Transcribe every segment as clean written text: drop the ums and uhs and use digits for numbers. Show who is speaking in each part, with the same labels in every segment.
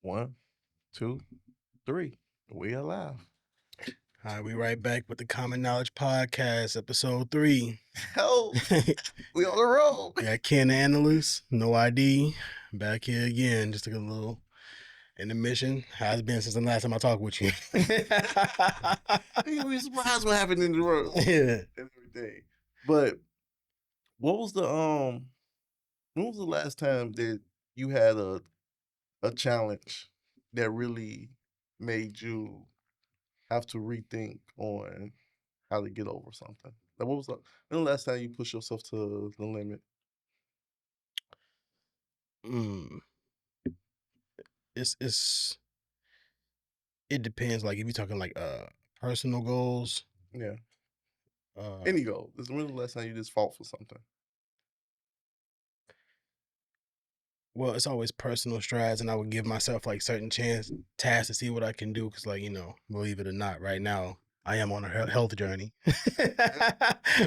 Speaker 1: One, two, three. We alive.
Speaker 2: All right, we right back with the Kommon Knowledge podcast, episode 3.
Speaker 1: Hell, we on the road.
Speaker 2: Got Ken Analyst, no ID, back here again. Just took a little intermission. How's it been since the last time I talked with you?
Speaker 1: You'll be surprised what happened in the world.
Speaker 2: Yeah.
Speaker 1: And everything. But what was the when was the last time that you had a challenge that really made you have to rethink on how to get over something? Like what was the last time you pushed yourself to the limit?
Speaker 2: It depends. Like if you're talking like personal goals.
Speaker 1: Yeah. Any goal. When was the last time you just fought for something?
Speaker 2: Well, it's always personal strides, and I would give myself like certain tasks to see what I can do. Because, like, believe it or not, right now I am on a health journey.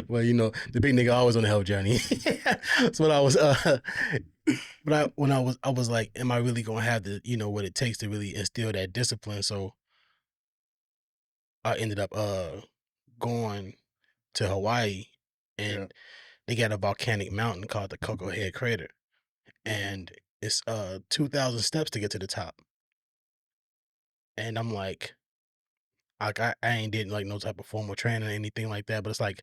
Speaker 2: Well, the big nigga always on a health journey. So I was like, am I really gonna have the what it takes to really instill that discipline? So I ended up going to Hawaii, and they got a volcanic mountain called the Coco Head Crater. And it's 2,000 steps to get to the top. And I'm like I ain't did like no type of formal training or anything like that, but it's like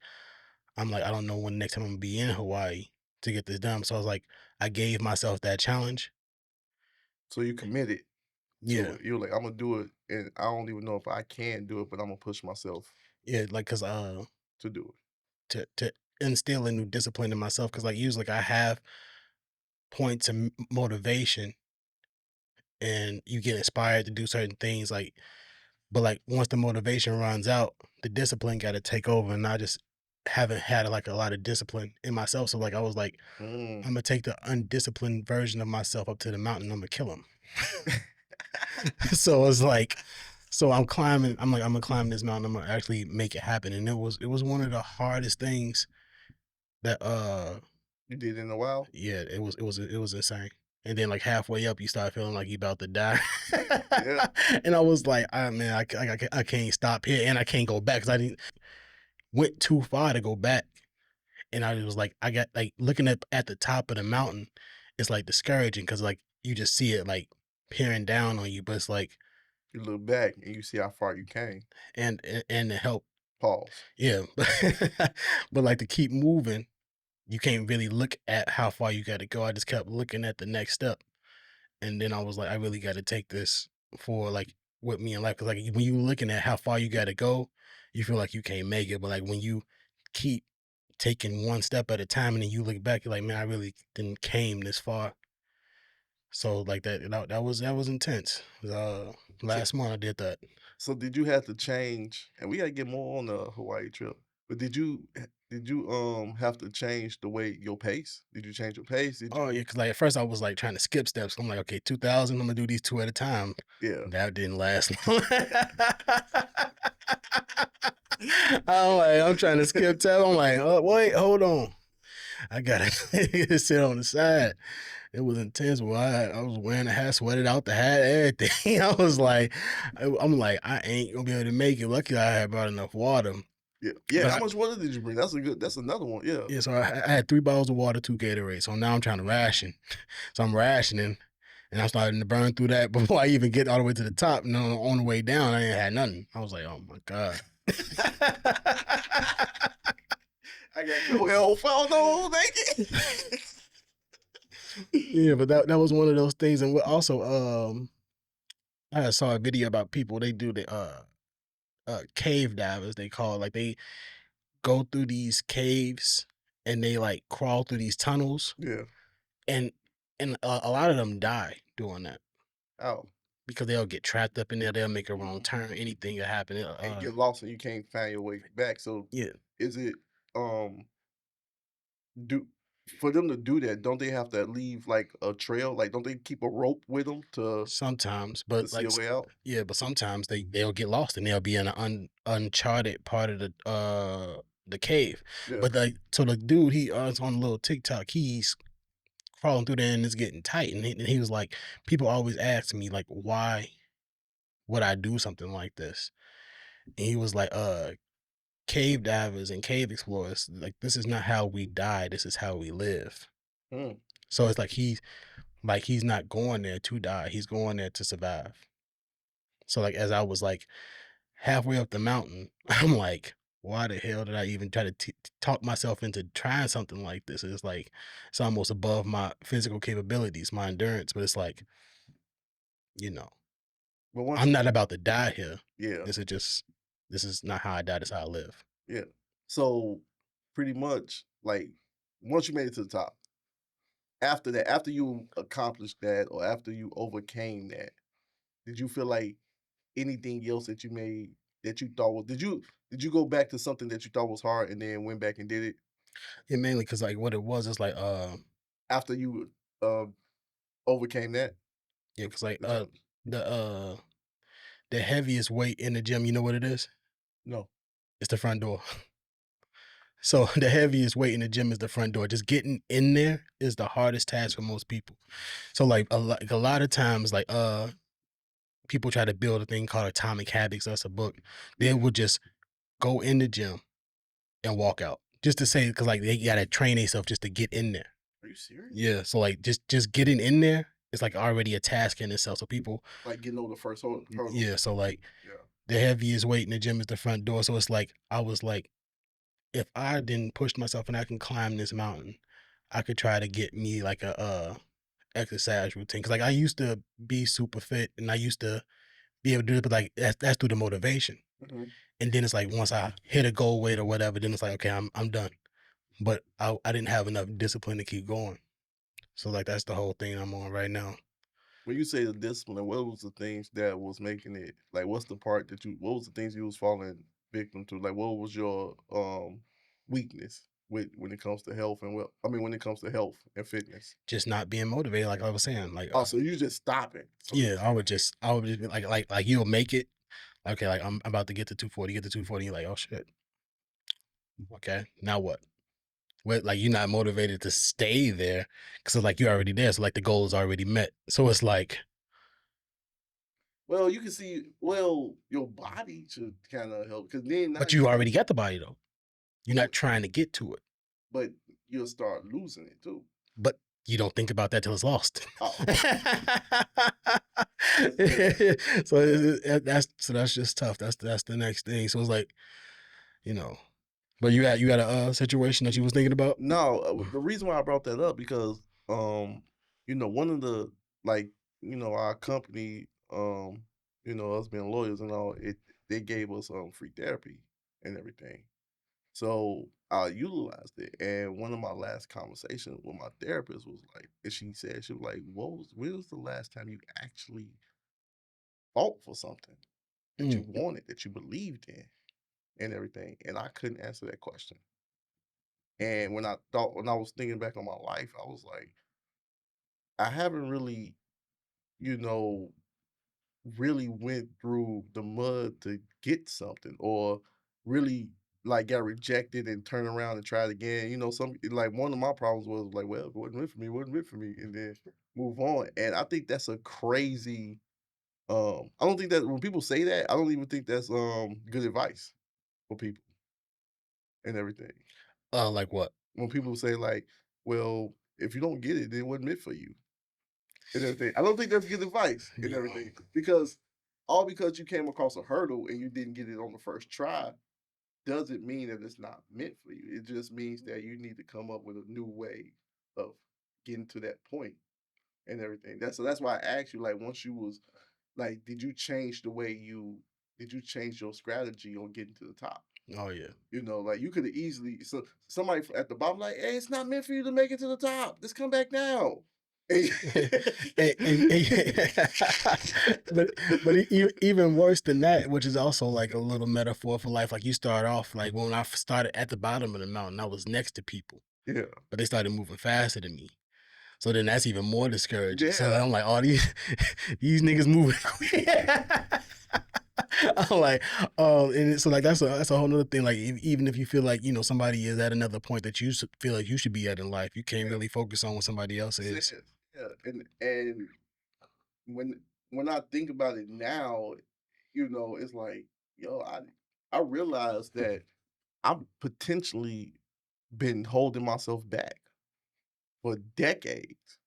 Speaker 2: I'm like, I don't know when the next time I'm gonna be in Hawaii to get this done. So I was like, I gave myself that challenge.
Speaker 1: So you committed.
Speaker 2: Yeah.
Speaker 1: You're like, I'm gonna do it, and I don't even know if I can do it, but I'm gonna push myself.
Speaker 2: Yeah, like cause
Speaker 1: to do it.
Speaker 2: To instill a new discipline in myself, because like usually I have points of motivation and you get inspired to do certain things, but like once the motivation runs out, the discipline got to take over, and I just haven't had like a lot of discipline in myself. So like I was like, I'm gonna take the undisciplined version of myself up to the mountain. I'm gonna kill him. So it's like, so I'm climbing. I'm like, I'm gonna climb this mountain. I'm gonna actually make it happen. And it was one of the hardest things that
Speaker 1: you did in a while.
Speaker 2: Yeah, it was insane. And then like halfway up, you start feeling like you about to die.
Speaker 1: Yeah.
Speaker 2: And I was like, man, I can't stop here, and I can't go back because I went too far to go back. And I was like, I got like looking at the top of the mountain, it's like discouraging because like you just see it like peering down on you, but it's like
Speaker 1: you look back and you see how far you came,
Speaker 2: and to help
Speaker 1: pause.
Speaker 2: Yeah, but like to keep moving, you can't really look at how far you got to go. I just kept looking at the next step. And then I was like, I really got to take this for like with me in life. Cause like when you looking at how far you got to go, you feel like you can't make it. But like when you keep taking one step at a time and then you look back, you're like, man, I really didn't came this far. So like that was intense. Last month I did that.
Speaker 1: So did you have to change? And we got to get more on the Hawaii trip. But did you have to change the way your pace? Did you change your pace?
Speaker 2: Oh yeah, because like at first I was like trying to skip steps. I'm like, okay, 2,000, I'm gonna do these 2 at a time.
Speaker 1: Yeah,
Speaker 2: that didn't last long. I'm trying to skip steps. I'm like, oh wait, hold on, I gotta sit on the side. It was intense. Well, I was wearing a hat, sweated out the hat, everything. I was like, I'm like, I ain't gonna be able to make it. Luckily, I had brought enough water.
Speaker 1: Yeah. How much water did you bring? That's another one. Yeah.
Speaker 2: Yeah. So I had 3 bottles of water, 2 Gatorade. So now I'm trying to ration. So I'm rationing, and I'm starting to burn through that before I even get all the way to the top. And on the way down, I ain't had nothing. I was like, oh my god.
Speaker 1: I got no help. I don't know who make it.
Speaker 2: Yeah, but that was one of those things. And also, I saw a video about people. They do the cave divers, they call it. Like they go through these caves and they like crawl through these tunnels.
Speaker 1: Yeah.
Speaker 2: And a lot of them die doing that.
Speaker 1: Oh.
Speaker 2: Because they'll get trapped up in there. They'll make a wrong turn. Anything will happen.
Speaker 1: And get lost and you can't find your way back. So
Speaker 2: yeah.
Speaker 1: Is it for them to do that, don't they have to leave like a trail? Like, don't they keep a rope with them to
Speaker 2: sometimes, but
Speaker 1: see a way out?
Speaker 2: Yeah, but sometimes they'll get lost and they'll be in an uncharted part of the cave. Yeah. But so the dude, he on a little TikTok, he's crawling through there and it's getting tight. And he was like, people always ask me like, why would I do something like this? And he was like, cave divers and cave explorers, like this is not how we die. This is how we live.
Speaker 1: Mm.
Speaker 2: So it's like he's not going there to die. He's going there to survive. So like as I was like halfway up the mountain, I'm like, why the hell did I even try to talk myself into trying something like this? It's like it's almost above my physical capabilities, my endurance. But it's like, you know,
Speaker 1: But once
Speaker 2: I'm
Speaker 1: you
Speaker 2: not about to die here.
Speaker 1: yeah,
Speaker 2: This is not how I die. This is how I live.
Speaker 1: yeah. So pretty much like once you made it to the top, after that, after you accomplished that or after you overcame that, did you feel like anything else that you made that you thought was did you go back to something that you thought was hard and then went back and did it
Speaker 2: Yeah, mainly because like what it was is like
Speaker 1: after you uh overcame that
Speaker 2: yeah, because like
Speaker 1: the challenge?
Speaker 2: the uh the heaviest weight in the gym, you know what it is?
Speaker 1: No.
Speaker 2: It's the front door. So the heaviest weight in the gym is the front door. Just getting in there is the hardest task for most people. So like a lot of times, like people try to build a thing called Atomic Habits. That's a book. They
Speaker 1: Yeah.
Speaker 2: will just go in the gym and walk out. Just to say, because like they gotta train themselves just to get in there.
Speaker 1: Are you serious?
Speaker 2: Yeah. So like just getting in there is like already a task in itself. So people,
Speaker 1: Like getting over the first hurdle.
Speaker 2: yeah. So like
Speaker 1: Yeah.
Speaker 2: the heaviest weight in the gym is the front door. So it's like I was like, if I didn't push myself and I can climb this mountain, I could try to get me like a exercise routine. Cause like I used to be super fit and I used to be able to do it, but like that's through the motivation.
Speaker 1: Mhm.
Speaker 2: And then it's like once I hit a goal weight or whatever, then it's like, okay, I'm done. But I didn't have enough discipline to keep going. So like that's the whole thing I'm on right now.
Speaker 1: When you say the discipline, what was the things that was making it like what's the part that you what was the things you was falling victim to? Like what was your weakness with when it comes to health and well I mean when it comes to health and fitness?
Speaker 2: Just not being motivated, like I was saying. Like
Speaker 1: Oh, so you just stopping. So
Speaker 2: yeah, I would just be like you'll make it. Okay, like I'm about to get to 240, get to 240, you're like, oh shit. Okay, now what? What like you're not motivated to stay there because like you're already there. So like the goal is already met. So it's like,
Speaker 1: well, you can see well, your body should kind of help because then now
Speaker 2: but
Speaker 1: you
Speaker 2: you
Speaker 1: start
Speaker 2: already got the body though. You're
Speaker 1: well,
Speaker 2: not trying to get to it.
Speaker 1: but you'll start losing it too.
Speaker 2: But you don't think about that till it's lost.
Speaker 1: Oh,
Speaker 2: So that's just tough. That's the next thing. So it's like, you know, but you got a situation that you was thinking about?
Speaker 1: no, the reason why I brought that up because one of the like our company us being lawyers and all it they gave us free therapy and everything. So I utilized it, and one of my last conversations with my therapist was like, and she was like, when was the last time you actually fought for something that you
Speaker 2: Mm.
Speaker 1: wanted, that you believed in, and everything?" And I couldn't answer that question. And when I was thinking back on my life, I was like, I haven't really, you know, really went through the mud to get something or really like got rejected and turn around and try it again. Some like one of my problems was like, well, it wasn't meant for me, wasn't meant for me, and then move on. And I think that's a crazy I don't think that when people say that, I don't even think that's good advice for people and everything.
Speaker 2: Like what?
Speaker 1: When people say like, well, if you don't get it, then it wasn't meant for you and everything. I don't think that's good advice and
Speaker 2: Yeah.
Speaker 1: everything because all because you came across a hurdle and you didn't get it on the first try doesn't mean that it's not meant for you. It just means that you need to come up with a new way of getting to that point and everything. That's why I asked you, like, once you was like, did you change your strategy on getting to the top?
Speaker 2: Oh yeah.
Speaker 1: Like you could have easily somebody at the bottom like, hey, it's not meant for you to make it to the top. Just come back now. And-
Speaker 2: but even worse than that, which is also like a little metaphor for life. Like you start off like when I started at the bottom of the mountain, I was next to people,
Speaker 1: yeah,
Speaker 2: but they started moving faster than me. So then that's even more discouraging. So
Speaker 1: yeah.
Speaker 2: I'm like, oh, these niggas moving quick. I'm like, and so like that's a whole nother thing. Like even if you feel like somebody is at another point that you feel like you should be at in life, you can't
Speaker 1: Yeah,
Speaker 2: really focus on what somebody else is.
Speaker 1: says, yeah, and when I think about it now, it's like, yo, I realized that I've potentially been holding myself back for decades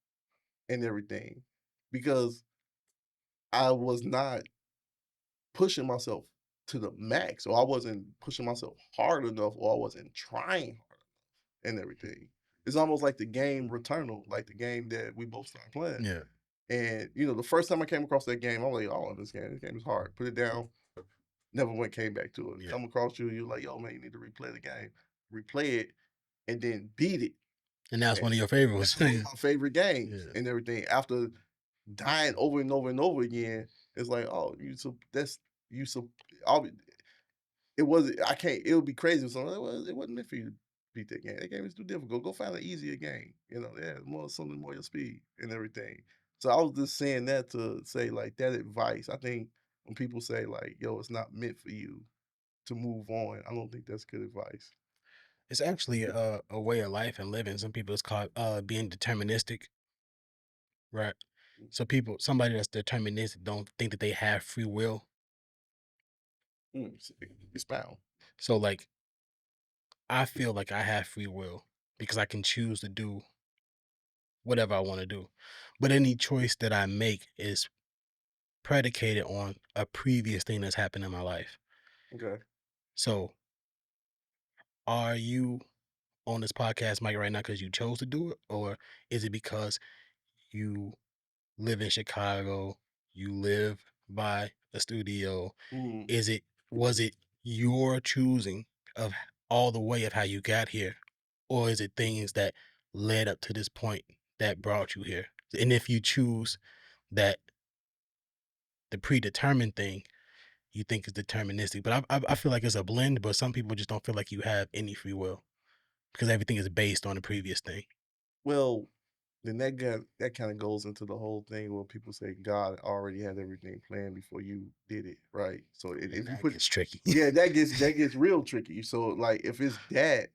Speaker 1: and everything because I was not pushing myself to the max, or I wasn't pushing myself hard enough, or I wasn't trying hard and everything. It's almost like the game Returnal, like the game that we both started playing.
Speaker 2: Yeah,
Speaker 1: And the first time I came across that game, I'm like, oh, this game is hard. Put it down. Never came back to it.
Speaker 2: yeah,
Speaker 1: Come across you're like, yo, man, you need to replay the game. Replay it and then beat it.
Speaker 2: and that's
Speaker 1: And
Speaker 2: one of your favorites.
Speaker 1: that's one of my favorite games
Speaker 2: Yeah,
Speaker 1: and everything. After dying over and over and over again, it's like, oh, you so I'll, it wasn't. I can't. It would be crazy if someone. It wasn't meant for you to beat that game. That game is too difficult. Go find an easier game. Yeah, something more your speed and everything. So I was just saying that to say like that advice. I think when people say like, "Yo, it's not meant for you to move on," I don't think that's good advice.
Speaker 2: it's actually a way of life and living. Some people it's called being deterministic, right? So somebody that's deterministic don't think that they have free will.
Speaker 1: Expound.
Speaker 2: So like I feel like I have free will because I can choose to do whatever I want to do. But any choice that I make is predicated on a previous thing that's happened in my life.
Speaker 1: Okay.
Speaker 2: So are you on this podcast, Mike, right now because you chose to do it? Or is it because you live in Chicago, you live by a studio?
Speaker 1: Mm,
Speaker 2: Was it your choosing of all the way of how you got here? Or is it things that led up to this point that brought you here? And if you choose that the predetermined thing you think is deterministic, but I feel like it's a blend, but some people just don't feel like you have any free will because everything is based on the previous thing.
Speaker 1: well, then that kind of goes into the whole thing where people say God already had everything planned before you did it, right? So
Speaker 2: And
Speaker 1: if you
Speaker 2: that
Speaker 1: put
Speaker 2: gets tricky.
Speaker 1: yeah, that gets real tricky. So like if it's that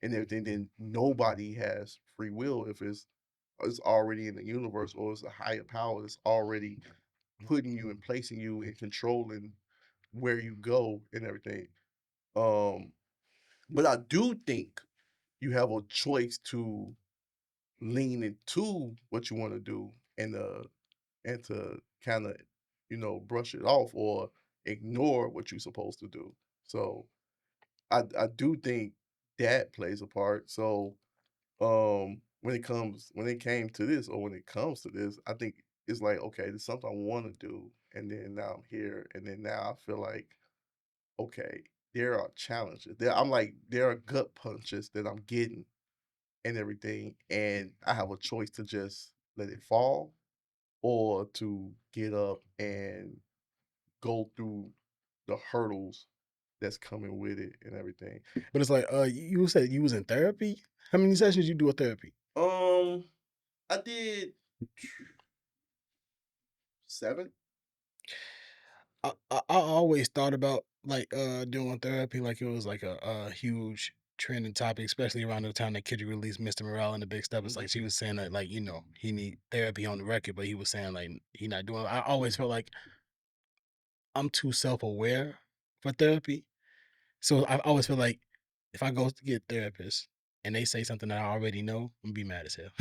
Speaker 1: and everything, then nobody has free will if it's already in the universe or it's a higher power that's already putting you and placing you and controlling where you go and everything. Um, but I do think you have a choice to lean into what you want to do and to kind of brush it off or ignore what you're supposed to do. So I do think that plays a part. So when it came to this or when it comes to this, I think it's like, okay, there's something I want to do, and then now I'm here, and then now I feel like, okay, there are challenges. There are gut punches that I'm getting and everything, and I have a choice to just let it fall or to get up and go through the hurdles that's coming with it and everything.
Speaker 2: But it's like, you said you was in therapy? How many sessions you do with therapy?
Speaker 1: Um, I did 7.
Speaker 2: I always thought about like doing therapy like it was like a huge trending topic, especially around the time that Kid released Mr. Morale and the Big Step. It's
Speaker 1: Mhm.
Speaker 2: like she was saying that like, he need therapy on the record, but he was saying like he not doing I always felt like I'm too self-aware for therapy. So I always feel like if I go to get a therapist and they say something that I already know, I'm gonna be mad as hell.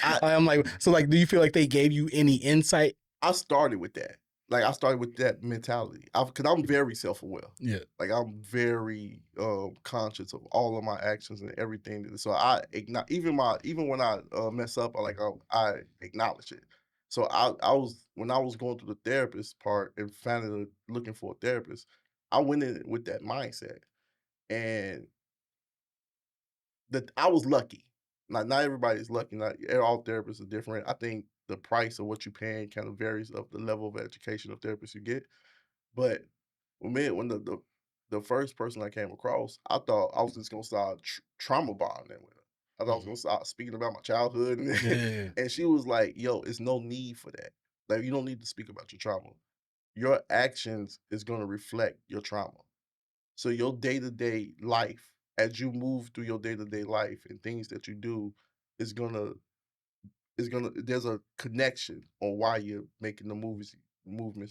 Speaker 1: I
Speaker 2: I'm like, so like, do you feel like they gave you any insight?
Speaker 1: I started with that. Like, I started with that mentality. Because I'm very self-aware.
Speaker 2: Yeah.
Speaker 1: Like, I'm very, conscious of all of my actions and everything so I even when I, mess up, I acknowledge it. So I was when I was going through the therapist part and finally looking for a therapist, I went in with that mindset, and that I was lucky. Not everybody's lucky. Not all therapists are different. I think the price of what you're paying kind of varies of the level of education of therapist you get. But when the first person I came across, I thought I was just gonna start trauma bonding with her. I thought I was
Speaker 2: Mhm.
Speaker 1: gonna start speaking about my childhood,
Speaker 2: Yeah, yeah, yeah.
Speaker 1: and she was like, "Yo, it's no need for that. Like, you don't need to speak about your trauma. your actions is gonna reflect your trauma. So your day-to-day life, as you move through your day-to-day life and things that you do, is gonna there's a connection on why you're making the movements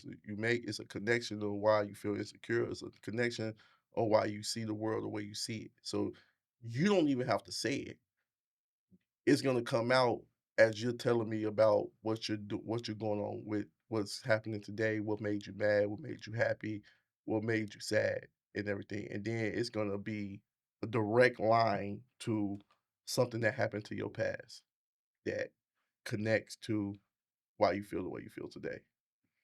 Speaker 1: that you make. It's a connection on why you feel insecure. It's a connection on why you see the world the way you see it. So you don't even have to say it. It's gonna come out as you're telling me about what you're going on with what's happening today, what made you mad, what made you happy, what made you sad, and everything. And then it's gonna be a direct line to something that happened to your past that connects to why you feel the way you feel today.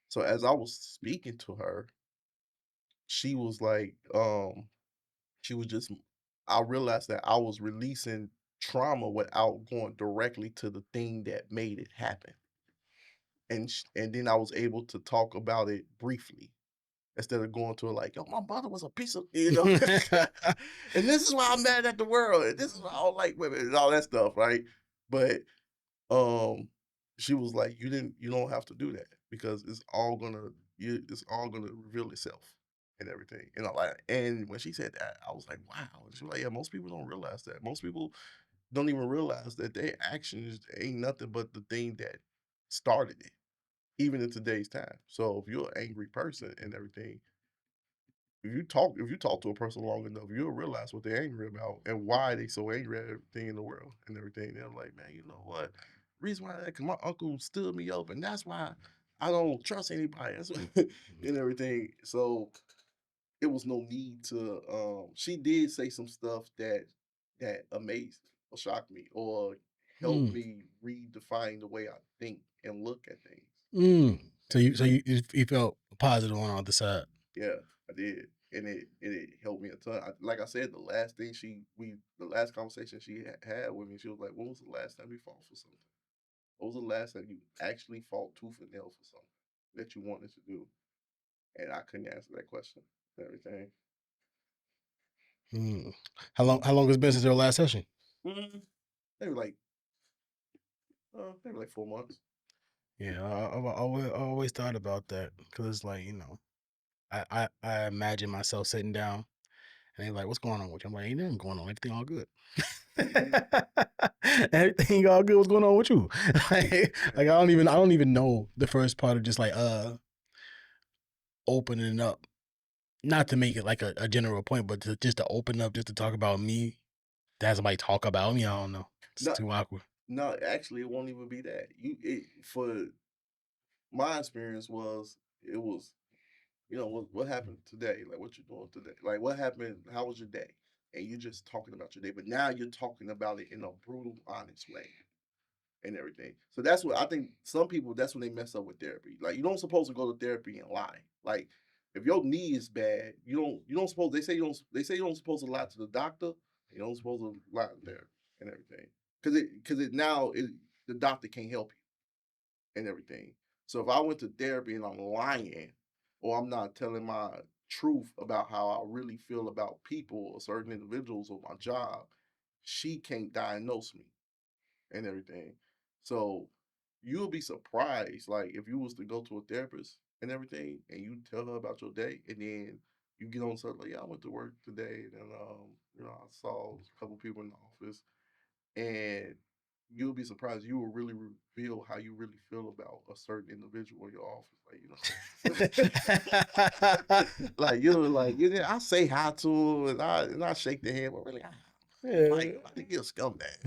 Speaker 1: So as I was speaking to her, she was like, she was just I realized that I was releasing trauma without going directly to the thing that made it happen. And then I was able to talk about it briefly instead of going to it like, "Yo, my brother was a piece of," and this is why I'm mad at the world, and this is why I don't like women and all that stuff, right? But um, she was like, you don't have to do that because it's all gonna reveal itself and everything." And I like, and when she said that, I was like, wow. And she was like, yeah, most people don't realize that. Most people don't even realize that their actions ain't nothing but the thing that started it, even in today's time. So if you're an angry person and everything, if you talk to a person long enough, you'll realize what they're angry about and why they so angry at everything in the world and everything. They're like, man, you know what? Reason why that, cause my uncle stood me up, and that's why I don't trust anybody. That's and everything. So it was no need to. She did say some stuff that amazed or shocked me or helped
Speaker 2: Mm,
Speaker 1: me redefine the way I think and look at things.
Speaker 2: mm. So
Speaker 1: And
Speaker 2: you felt positive on the other side.
Speaker 1: yeah, I did, and it helped me a ton. Like I said, the last conversation she had with me, she was like, "When was the last time you fought for something? What was the last time you actually fought tooth and nail for something that you wanted to do?" And I couldn't answer that question and everything.
Speaker 2: Mm. How long has it been since your last session?
Speaker 1: Mm, maybe maybe like 4 months.
Speaker 2: Yeah, I always thought about that because it's like, I imagine myself sitting down and they're like, "What's going on with you?" I'm like, "Ain't nothing going on. Everything all good." Everything all good. What's going on with you? I don't even know the first part of just like opening up. Not to make it like a general point, but just to open up, just to talk about me. To have somebody talk about me. I don't know. It's
Speaker 1: No,
Speaker 2: too awkward.
Speaker 1: no, actually, it won't even be that. For my experience was it was what happened today? Like, what you doing today? Like, what happened? How was your day? And you're just talking about your day, but now you're talking about it in a brutal, honest way and everything. So that's what I think. Some people, that's when they mess up with therapy. Like, you don't supposed to go to therapy and lie. Like, if your knee is bad, you don't suppose they say you don't supposed to lie to the doctor. You don't supposed to lie to therapy and everything because it now it the doctor can't help you and everything. So if I went to therapy and I'm lying or I'm not telling my truth about how I really feel about people or certain individuals or my job, she can't diagnose me and everything. So you'll be surprised, like if you was to go to a therapist and everything, and you tell her about your day, and then you get on something like, yeah, I went to work today, and I saw a couple people in the office, and you'll be surprised. You will really reveal how you really feel about a certain individual in your office. Like you're like, yeah, I say hi to him and I shake the hand, but really, I don't like
Speaker 2: Yeah.
Speaker 1: him. I think he's a scumbag.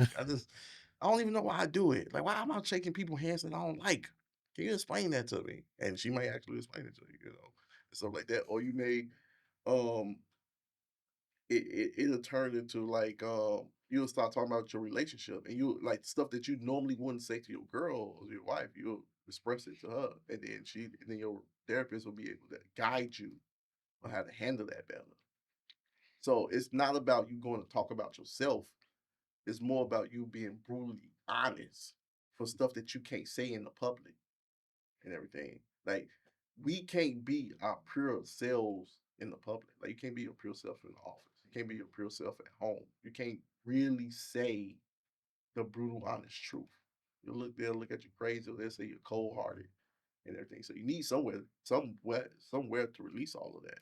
Speaker 1: I don't even know why I do it. Like, why am I shaking people's hands that I don't like? Can you explain that to me? And she may actually explain it to you, and stuff like that. Or you may um it'll turn into like you'll start talking about your relationship and you like stuff that you normally wouldn't say to your girl or your wife, you'll express it to her, and then your therapist will be able to guide you on how to handle that better. So it's not about you going to talk about yourself, it's more about you being brutally honest for stuff that you can't say in the public and everything. Like we can't be our pure selves in the public. Like you can't be your pure self in the office. You can't be your pure self at home. You can't really say the brutal, honest truth. They'll look at you crazy, or they'll say you're cold hearted and everything. So you need somewhere to release all of that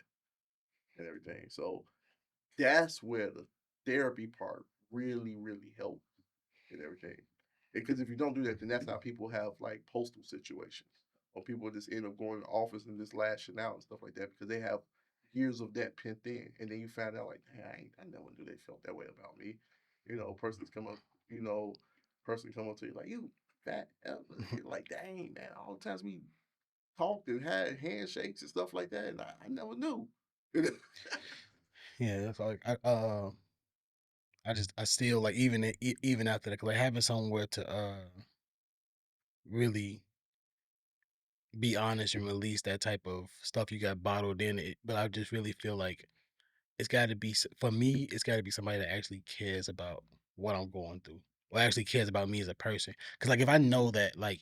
Speaker 1: and everything. So that's where the therapy part really, really helps and everything. Because if you don't do that, then that's how people have like postal situations, or people just end up going to the office and just lashing out and stuff like that because they have years of that pent in, and then you find out like, hey, I never knew they felt that way about me. You know, person's come up, you know, person come up to you like, you fat, you're like, dang man, all the times we talked and had handshakes and stuff like that, and I never knew.
Speaker 2: Yeah, it's like I still like even after that, like having somewhere to really be honest and release that type of stuff you got bottled in it. But I just really feel like it's got to be for me. It's got to be somebody that actually cares about what I'm going through, or actually cares about me as a person. Because like if I know that like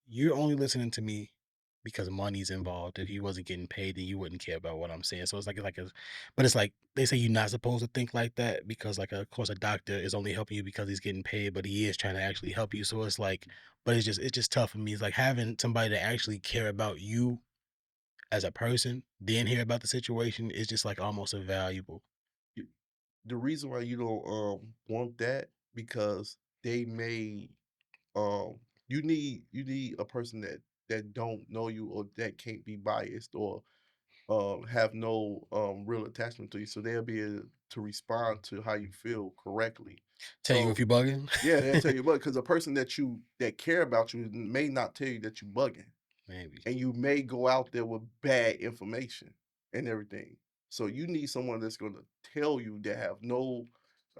Speaker 2: you're only listening to me because money's involved. If you wasn't getting paid, then you wouldn't care about what I'm saying. So it's like a, but it's like they say you're not supposed to think like that because, like, of course, a doctor is only helping you because he's getting paid, but he is trying to actually help you. So it's like, but it's just tough for me. It's like having somebody that actually care about you as a person, then hear about the situation is just like almost invaluable.
Speaker 1: The reason why you don't want that because they may you need a person that don't know you or that can't be biased or have no real attachment to you, so they'll be able to respond to how you feel correctly.
Speaker 2: Tell you if
Speaker 1: So
Speaker 2: you bugging,
Speaker 1: yeah, they'll tell you what, because a person that care about you may not tell you that you bugging,
Speaker 2: maybe.
Speaker 1: and you may go out there with bad information and everything. So you need someone that's going to tell you that have no,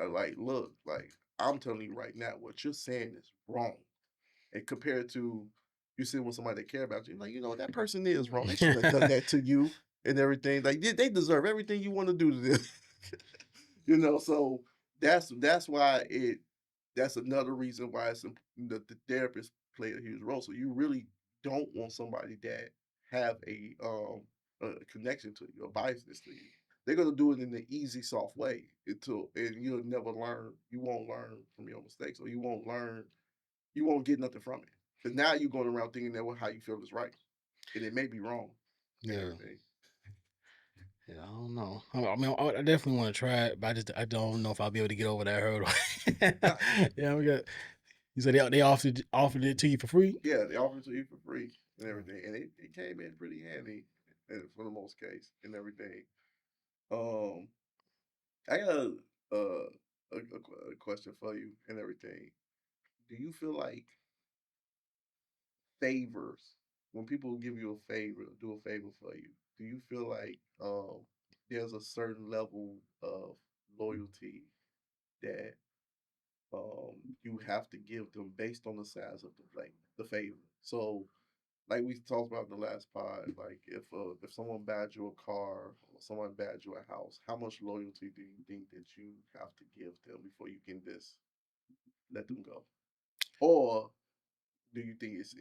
Speaker 1: like, look, like I'm telling you right now, what you're saying is wrong. And compared to you sitting with somebody that care about you, like that person is wrong. They shouldn't have done that to you and everything. Like they deserve everything you want to do to them. So that's why that's another reason why the therapist play a huge role. So you really don't want somebody that have a connection to you, a biasness to you. They're gonna do it in the easy, soft way and you'll never learn. You won't learn from your mistakes, or you won't learn. You won't get nothing from it because now you're going around thinking that how you feel is right, and it may be wrong and
Speaker 2: Yeah.
Speaker 1: everything.
Speaker 2: Yeah, I don't know. I mean, I definitely want to try it, but I don't know if I'll be able to get over that hurdle.
Speaker 1: Now,
Speaker 2: Yeah, we got. You said they offered it to you for free.
Speaker 1: yeah, they offer it to you for free and everything, and it came in pretty handy for the most case and everything. Um, I got a question for you and everything. Do you feel like favors when people give you a favor, do a favor for you? Do you feel like there's a certain level of loyalty that you have to give them based on the size of the favor? So like we talked about in the last pod, like if someone buys you a car or someone buys you a house, how much loyalty do you think that you have to give them before you can just let them go? Or do you think it's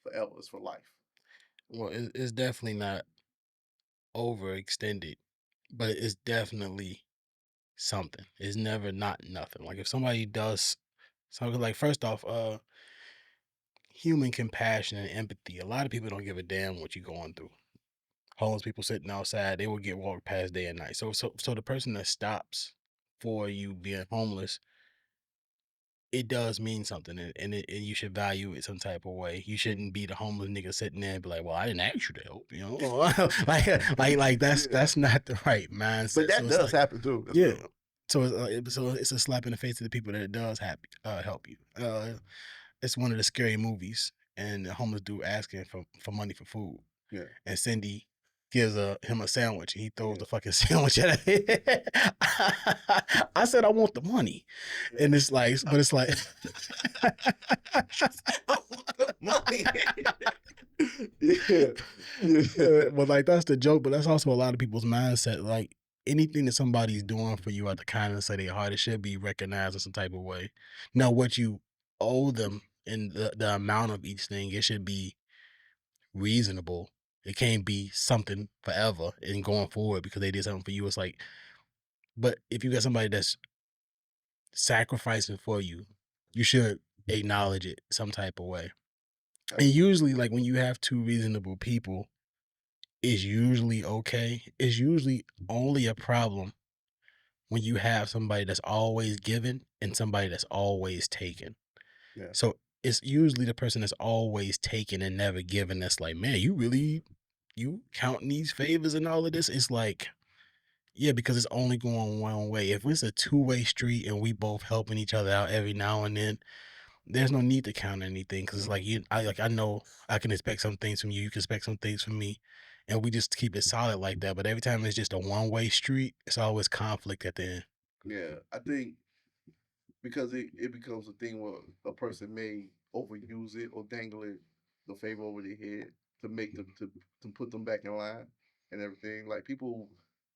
Speaker 1: forever, it's for life?
Speaker 2: Well, it's definitely not overextended, but it's definitely something. It's never not nothing. Like if somebody does something, like first off, human compassion and empathy. A lot of people don't give a damn what you're going through. Homeless people sitting outside, they will get walked past day and night. So the person that stops for you being homeless, it does mean something, and you should value it some type of way. You shouldn't be the homeless nigga sitting there and be like, "Well, I didn't ask you to help," you know, like
Speaker 1: Yeah,
Speaker 2: that's not the right
Speaker 1: but
Speaker 2: mindset. So
Speaker 1: that
Speaker 2: it's
Speaker 1: does
Speaker 2: like,
Speaker 1: happen too. That's
Speaker 2: yeah,
Speaker 1: true.
Speaker 2: so it's a slap in the face to the people that it does help you. It's one of the scary movies, and the homeless dude asking for money for food,
Speaker 1: Yeah,
Speaker 2: and Cindy gives him a sandwich, and he throws
Speaker 1: yeah,
Speaker 2: the fucking sandwich at her. I said I want the money,
Speaker 1: yeah.
Speaker 2: and it's like, but it's like,
Speaker 1: Money. Yeah, yeah,
Speaker 2: but like that's the joke. But that's also a lot of people's mindset. Like anything that somebody's doing for you out the kindness of their heart, it should be recognized in some type of way. Now, what you owe them and the amount of each thing, it should be reasonable. It can't be something forever and going forward because they did something for you. It's like, but if you got somebody that's sacrificing for you, you should acknowledge it some type of way. And usually, like when you have two reasonable people, it's usually okay. It's usually only a problem when you have somebody that's always giving and somebody that's always taking.
Speaker 1: Yeah.
Speaker 2: So it's usually the person that's always taking and never giving that's like, man, you counting these favors and all of this? It's like, yeah, because it's only going one way. If it's a two-way street and we both helping each other out every now and then, there's no need to count anything because it's like I know I can expect some things from you, you can expect some things from me, and we just keep it solid like that. But every time it's just a one-way street, it's always conflict at the end.
Speaker 1: Yeah, I think because it becomes a thing where a person may overuse it or dangle it the favor over their head to make them to put them back in line and everything. Like people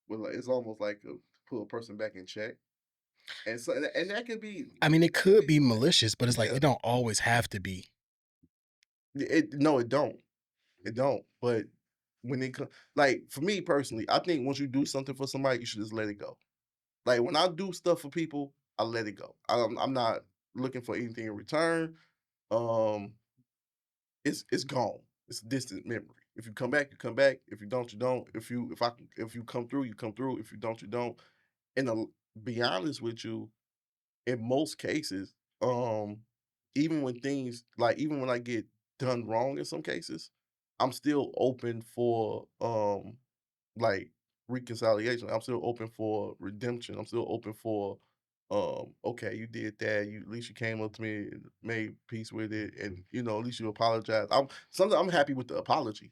Speaker 1: will like it's almost like put a person back in check. And so and that can be
Speaker 2: I mean, it could be malicious, but it's like
Speaker 1: yeah.
Speaker 2: it don't always have to be.
Speaker 1: It no, it don't. It don't. But when it comes like for me personally, I think once you do something for somebody, you should just let it go. Like when I do stuff for people, I let it go. I'm not looking for anything in return. Um, it's gone. It's a distant memory. If you come back, you come back. If you don't, you don't. If you come through, you come through. If you don't, you don't. And to be honest with you, in most cases, um, even when I get done wrong in some cases, I'm still open for like reconciliation. I'm still open for redemption. I'm still open for okay, you did that. You at least you came up to me and made peace with it, and at least you apologized. I'm happy with the apology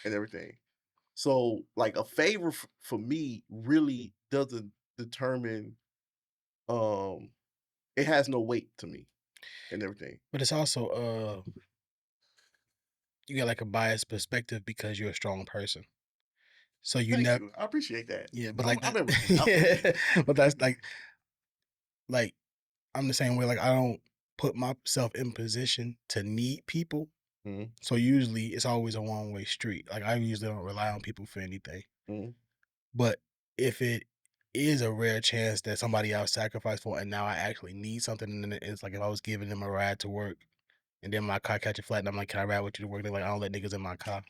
Speaker 1: and everything. So like a favor for me really doesn't determine um it has no weight to me and everything.
Speaker 2: But it's also you got like a biased perspective because you're a strong person. So you
Speaker 1: Thank
Speaker 2: never
Speaker 1: you. I appreciate that.
Speaker 2: yeah, but
Speaker 1: I'm
Speaker 2: like
Speaker 1: I'm
Speaker 2: that
Speaker 1: in receipt. I'm in receipt.
Speaker 2: yeah, but that's like I'm the same way. Like I don't put myself in position to need people.
Speaker 1: Mhm,
Speaker 2: So usually it's always a one-way street. Like I usually don't rely on people for anything.
Speaker 1: mhm.
Speaker 2: But if it is a rare chance that somebody else sacrificed for and now I actually need something and then it's like if I was giving them a ride to work and then my car catch a flat and I'm like, can I ride with you to work? They're like, I don't let niggas in my car.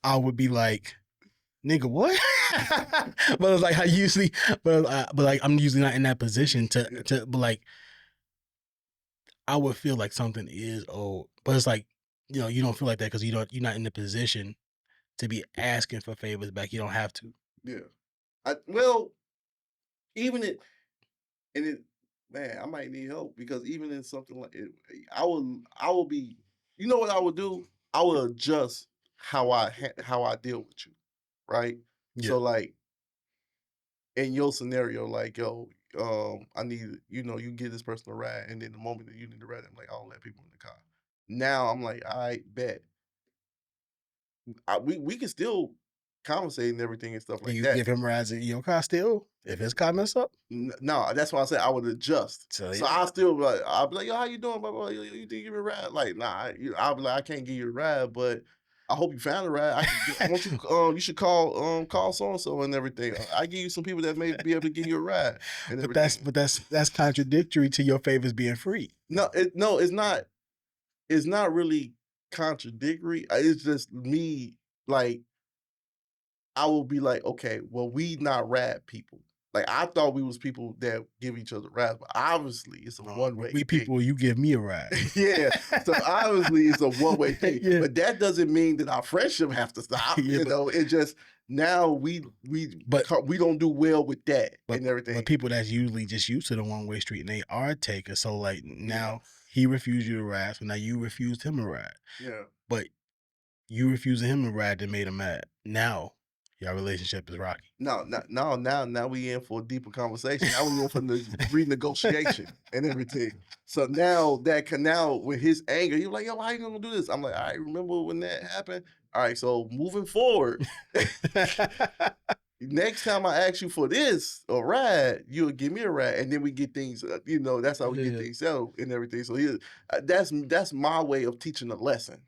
Speaker 2: I would be like, nigga, what? But it's like I usually, but like I'm usually not in that position
Speaker 1: Yeah,
Speaker 2: but like I would feel like something is owed. But it's like, you don't feel like that because you're not in the position to be asking for favors back. You don't have to.
Speaker 1: yeah. Well, even it and it man, I might need help because even in something like it, I will be you know what I would do? I would adjust how I deal with you, right?
Speaker 2: Yeah.
Speaker 1: So like in your scenario, like, yo, I need, you give this person a ride, and then the moment that you need a ride, I'm like, I don't let people in the car. Now I'm like, I bet we can still conversate and everything and stuff
Speaker 2: Do
Speaker 1: like
Speaker 2: you
Speaker 1: that.
Speaker 2: give him rides in your car still? If his car mess up?
Speaker 1: No, that's why I said I would adjust.
Speaker 2: So
Speaker 1: So
Speaker 2: yeah.
Speaker 1: I'll be like, yo, how you doing? Blah, blah, you think you give me a ride? Like, nah, I'll be like, I can't give you a ride, but I hope you found a ride. I want you, you should call so and so and everything. I give you some people that may be able to give you a ride and
Speaker 2: But
Speaker 1: everything.
Speaker 2: that's contradictory to your favors being free.
Speaker 1: No, it's not. It's not really contradictory. It's just me. Like I will be like, okay, well, we not rad people. Like I thought we was people that give each other rides, but obviously it's a one way
Speaker 2: We
Speaker 1: thing.
Speaker 2: people, you give me a ride.
Speaker 1: Yeah. So obviously it's a one way thing.
Speaker 2: Yeah.
Speaker 1: But that doesn't mean that our friendship have to stop.
Speaker 2: Yeah,
Speaker 1: It just now
Speaker 2: But
Speaker 1: we don't do well with that and everything.
Speaker 2: but people that's usually just used to the one-way street and they are takers. So like
Speaker 1: Yeah.
Speaker 2: now he refused you a ride, so now you refused him a ride.
Speaker 1: Yeah.
Speaker 2: But you refusing him a ride that made him mad. Now your relationship is rocky.
Speaker 1: Now we in for a deeper conversation. Now we in for the renegotiation and everything. So now with his anger, he's like, yo, how you gonna do this? I'm like, I remember when that happened. All right, so moving forward, next time I ask you for this or ride, you'll give me a ride, and then we get things. That's how we get
Speaker 2: Yeah.
Speaker 1: things settled and everything. So that's my way of teaching a lesson.